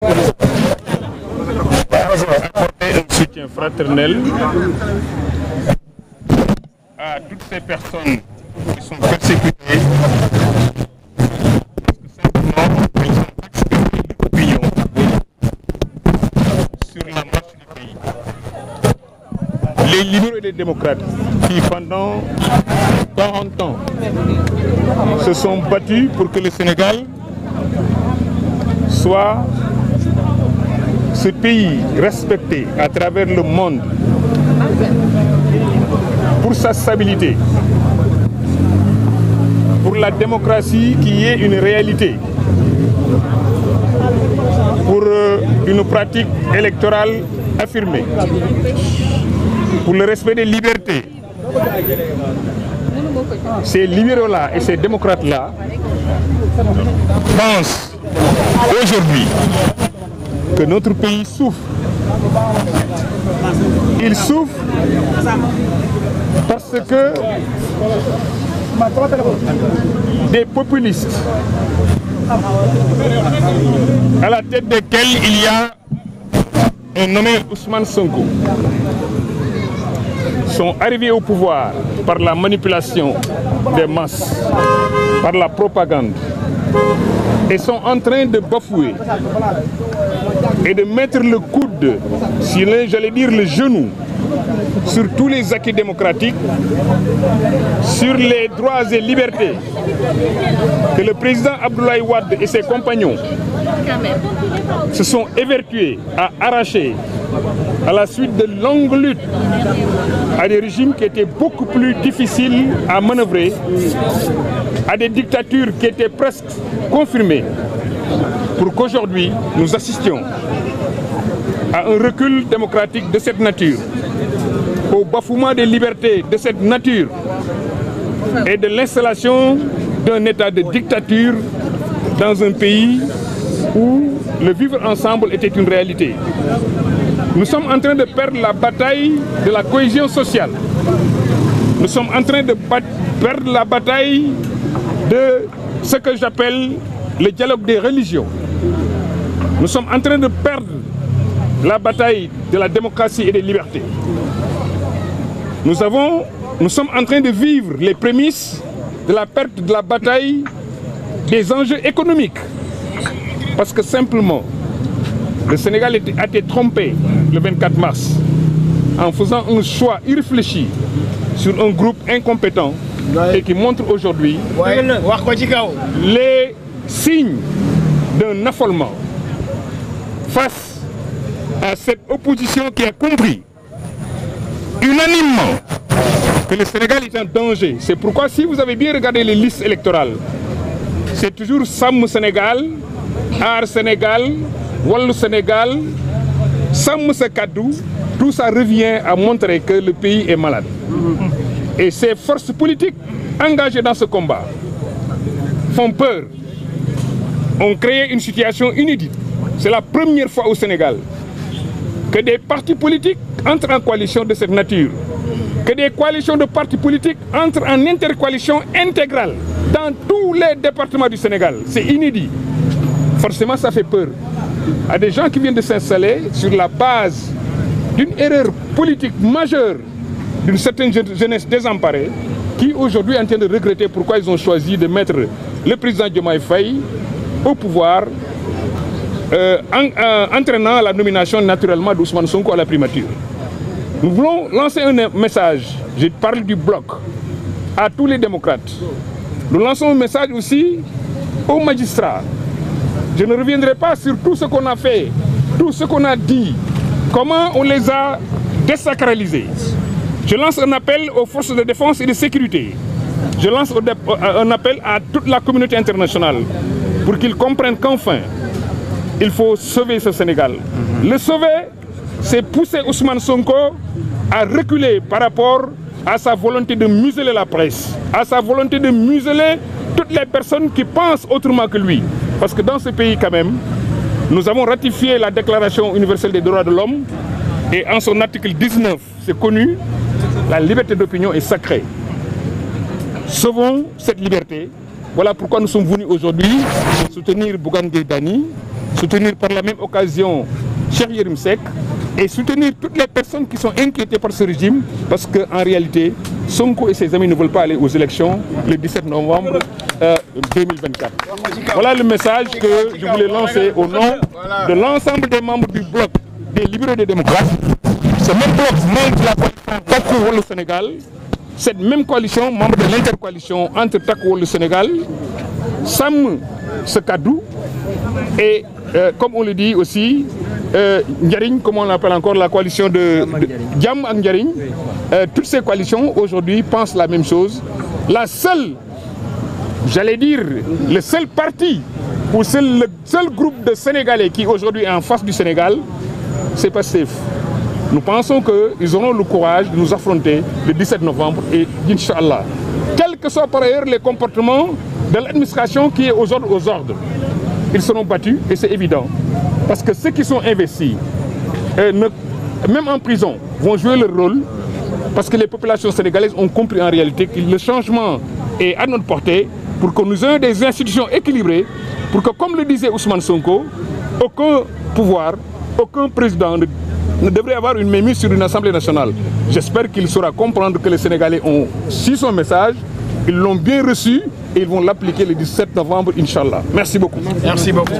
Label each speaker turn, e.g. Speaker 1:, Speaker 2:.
Speaker 1: Apporter un soutien fraternel à toutes ces personnes qui sont persécutées parce que simplement elles ont exprimé l'opinion sur la marche du pays. Les libéraux et les démocrates qui pendant 40 ans se sont battus pour que le Sénégal soit ce pays respecté à travers le monde pour sa stabilité, pour la démocratie qui est une réalité, pour une pratique électorale affirmée, pour le respect des libertés. Ces libéraux-là et ces démocrates-là pensent aujourd'hui que notre pays souffre. Il souffre parce que des populistes à la tête desquels il y a un nommé Ousmane Sonko sont arrivés au pouvoir par la manipulation des masses, par la propagande, et sont en train de bafouer et de mettre le coude, j'allais dire le genou, sur tous les acquis démocratiques, sur les droits et libertés que le président Abdoulaye Wade et ses compagnons se sont évertués à arracher à la suite de longues luttes à des régimes qui étaient beaucoup plus difficiles à manœuvrer, à des dictatures qui étaient presque confirmées, pour qu'aujourd'hui nous assistions à un recul démocratique de cette nature, au bafouement des libertés de cette nature et de l'installation d'un état de dictature dans un pays où le vivre ensemble était une réalité. Nous sommes en train de perdre la bataille de la cohésion sociale. Nous sommes en train de perdre la bataille de ce que j'appelle le dialogue des religions. Nous sommes en train de perdre la bataille de la démocratie et des libertés. Nous sommes en train de vivre les prémices de la perte de la bataille des enjeux économiques. Parce que simplement, le Sénégal a été trompé le 24 mars en faisant un choix irréfléchi sur un groupe incompétent et qui montre aujourd'hui les signes d'un affolement face à cette opposition qui a compris unanimement que le Sénégal est en danger. C'est pourquoi si vous avez bien regardé les listes électorales, c'est toujours Sam Sénégal, Aar Sénégal, Wallu Sénégal, Sam Sekadou, tout ça revient à montrer que le pays est malade. Et ces forces politiques engagées dans ce combat font peur, ont créé une situation inédite. C'est la première fois au Sénégal que des partis politiques entrent en coalition de cette nature, que des coalitions de partis politiques entrent en intercoalition intégrale dans tous les départements du Sénégal. C'est inédit. Forcément, ça fait peur à des gens qui viennent de s'installer sur la base d'une erreur politique majeure d'une certaine jeunesse désemparée qui aujourd'hui est en train de regretter pourquoi ils ont choisi de mettre le président Diomaye Faye au pouvoir, entraînant la nomination naturellement d'Ousmane Sonko à la primature. Nous voulons lancer un message, je parle du bloc, à tous les démocrates. Nous lançons un message aussi aux magistrats. Je ne reviendrai pas sur tout ce qu'on a fait, tout ce qu'on a dit, comment on les a désacralisés. Je lance un appel aux forces de défense et de sécurité. Je lance un appel à toute la communauté internationale pour qu'ils comprennent qu'enfin, il faut sauver ce Sénégal. Le sauver, c'est pousser Ousmane Sonko à reculer par rapport à sa volonté de museler la presse, à sa volonté de museler toutes les personnes qui pensent autrement que lui. Parce que dans ce pays quand même, nous avons ratifié la Déclaration universelle des droits de l'homme et en son article 19, c'est connu, la liberté d'opinion est sacrée. Sauvons cette liberté. Voilà pourquoi nous sommes venus aujourd'hui soutenir Bougane Gueye Dany soutenir par la même occasion Cheikh Yérim Seck et soutenir toutes les personnes qui sont inquiétées par ce régime parce qu'en réalité, Sonko et ses amis ne veulent pas aller aux élections le 17 novembre 2024. Voilà le message que je voulais lancer au nom de l'ensemble des membres du bloc des libéraux et des démocrates. Ce même bloc, membre de la coalition Takku Wallu Sénégal, cette même coalition, membre de l'intercoalition entre Takku Wallu Sénégal, Sam Sekadou et comme on le dit aussi, Ndiaring, comme on l'appelle encore, la coalition de Diam ak Ndiaring, toutes ces coalitions aujourd'hui pensent la même chose. La seule, j'allais dire, le seul parti ou le seul groupe de Sénégalais qui aujourd'hui est en face du Sénégal, c'est Pastef. Nous pensons qu'ils auront le courage de nous affronter le 17 novembre et Inch'Allah. Quels que soient par ailleurs les comportements de l'administration qui est aux ordres, ils seront battus et c'est évident. Parce que ceux qui sont investis, même en prison, vont jouer leur rôle parce que les populations sénégalaises ont compris en réalité que le changement est à notre portée pour que nous ayons des institutions équilibrées, pour que, comme le disait Ousmane Sonko, aucun pouvoir, aucun président ne devrait avoir une mainmise sur une Assemblée nationale. J'espère qu'il saura comprendre que les Sénégalais ont su son message, ils l'ont bien reçu et ils vont l'appliquer le 17 novembre, Inch'Allah. Merci beaucoup.
Speaker 2: Merci beaucoup.